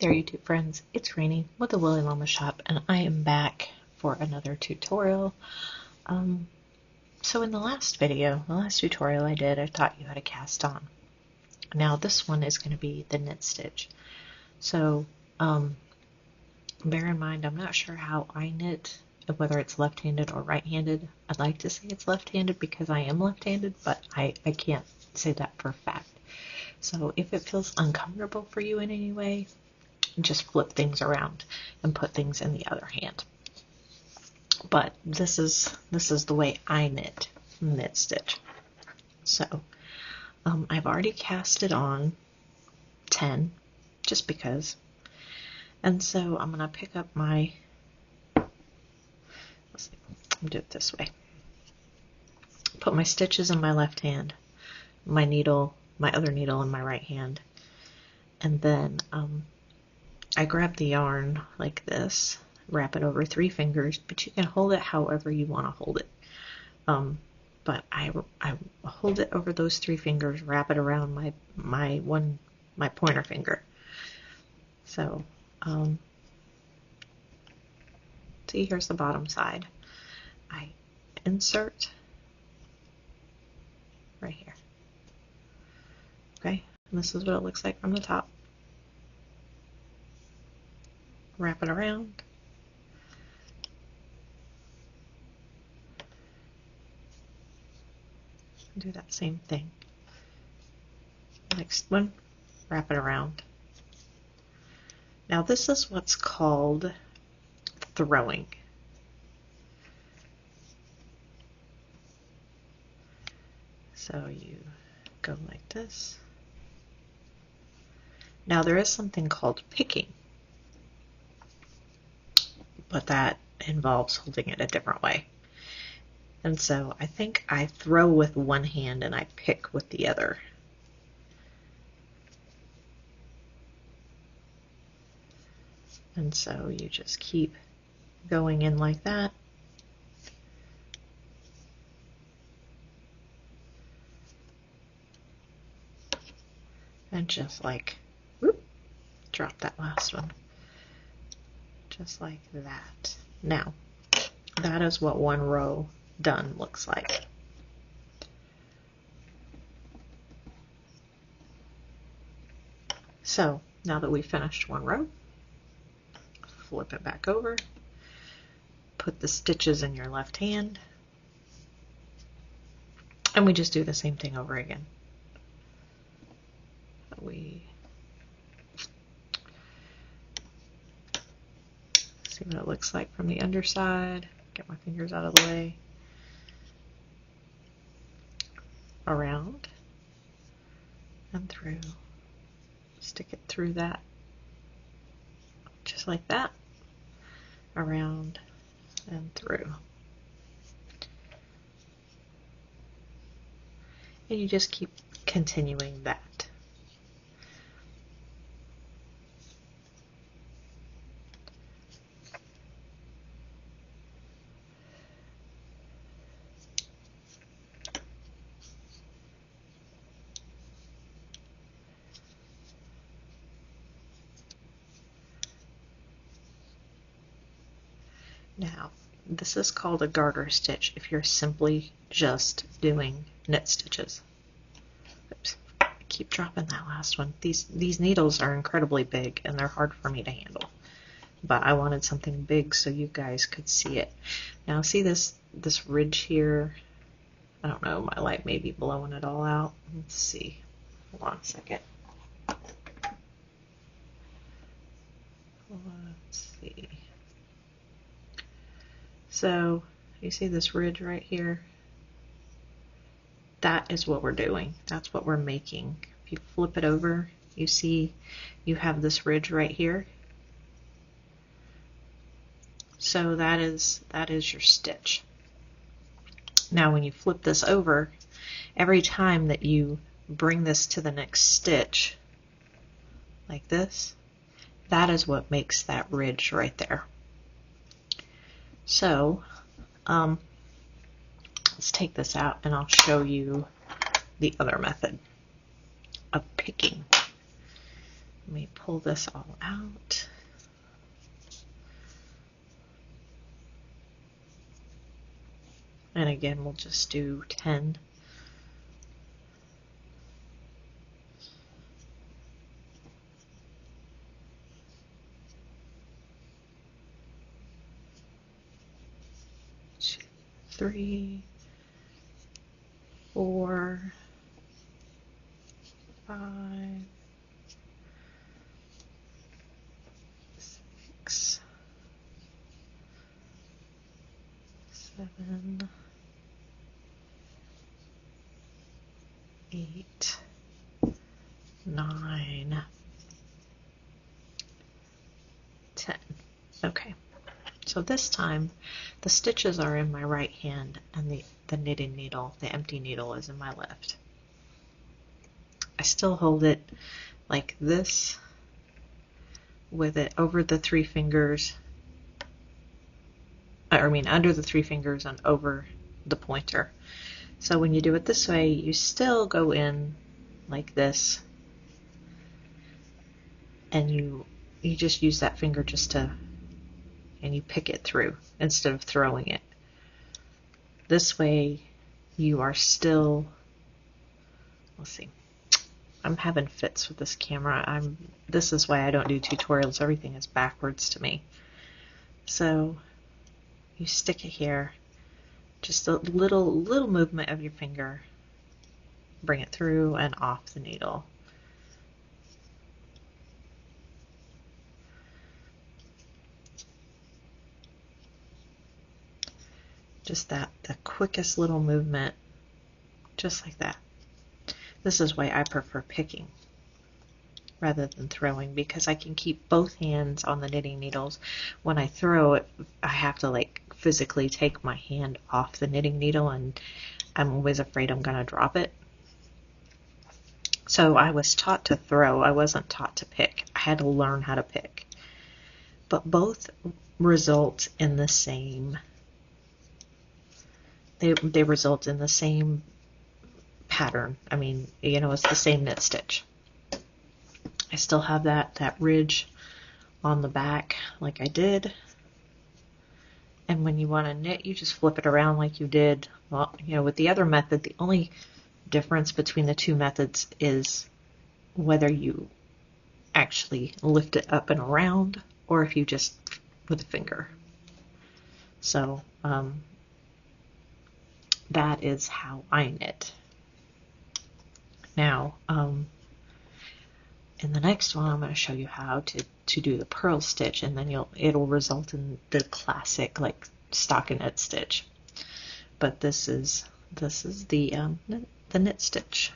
there, YouTube friends, it's Ranee with the Woolly Llama Shop, and I am back for another tutorial. So in the last video, the last tutorial I did, I taught you how to cast on. Now this one is going to be the knit stitch. So bear in mind, I'm not sure how I knit, whether it's left-handed or right-handed. I'd like to say it's left-handed because I am left-handed, but I can't say that for a fact. So if it feels uncomfortable for you in any way, just flip things around and put things in the other hand. But this is the way I knit stitch. So I've already casted on 10 just because, and so I'm gonna pick up my, let's see, I'll do it this way. Put my stitches in my left hand, my needle, my other needle in my right hand, and then I grab the yarn like this, wrap it over 3 fingers, but you can hold it however you want to hold it. But I hold it over those 3 fingers, wrap it around my pointer finger. So see, here's the bottom side. I insert right here. Okay, and this is what it looks like from the top. Wrap it around. Do that same thing. Next one, wrap it around. Now this is what's called throwing. So you go like this. Now there is something called picking, but that involves holding it a different way. And so I think I throw with one hand and I pick with the other. And so you just keep going in like that. And just like, whoop, drop that last one. Just like that. Now, that is what one row done looks like. So now that we've finished one row, flip it back over, put the stitches in your left hand, and we just do the same thing over again. We see what it looks like from the underside. Get my fingers out of the way. Around and through. Stick it through that, just like that. Around and through. And you just keep continuing that. Now, this is called a garter stitch if you're simply just doing knit stitches. Oops, I keep dropping that last one. These needles are incredibly big and they're hard for me to handle. But I wanted something big so you guys could see it. Now see this ridge here? I don't know, my light may be blowing it all out. Let's see. Hold on a second. Let's see. So you see this ridge right here? That is what we're doing. That's what we're making. If you flip it over, you see you have this ridge right here. So that is your stitch. Now when you flip this over, every time that you bring this to the next stitch, like this, that is what makes that ridge right there. So let's take this out and I'll show you the other method of picking. Let me pull this all out. And again, we'll just do 10. Two, 3, 4, 5, 6, 7, 8, 9, 10. Okay, so this time the stitches are in my right hand and the knitting needle, the empty needle, is in my left. I still hold it like this with it over the 3 fingers, I mean under the 3 fingers and over the pointer. So when you do it this way, you still go in like this, and you just use that finger just to, and you pick it through instead of throwing it. This way you are still, let's see, I'm having fits with this camera. This is why I don't do tutorials. Everything is backwards to me. So you stick it here, just a little movement of your finger, bring it through and off the needle. Just the quickest little movement, just like that. This is why I prefer picking rather than throwing, because I can keep both hands on the knitting needles. When I throw it, I have to like physically take my hand off the knitting needle, and I'm always afraid I'm going to drop it. So I was taught to throw. I wasn't taught to pick. I had to learn how to pick. But both result in the same, they result in the same pattern. I mean, you know, it's the same knit stitch. I still have that ridge on the back like I did. And when you want to knit, you just flip it around like you did. Well, you know, with the other method, the only difference between the two methods is whether you actually lift it up and around or if you just with a finger. So that is how I knit. Now, in the next one, I'm going to show you how to do the purl stitch, and then it'll result in the classic like stockinette stitch. But this is the knit stitch.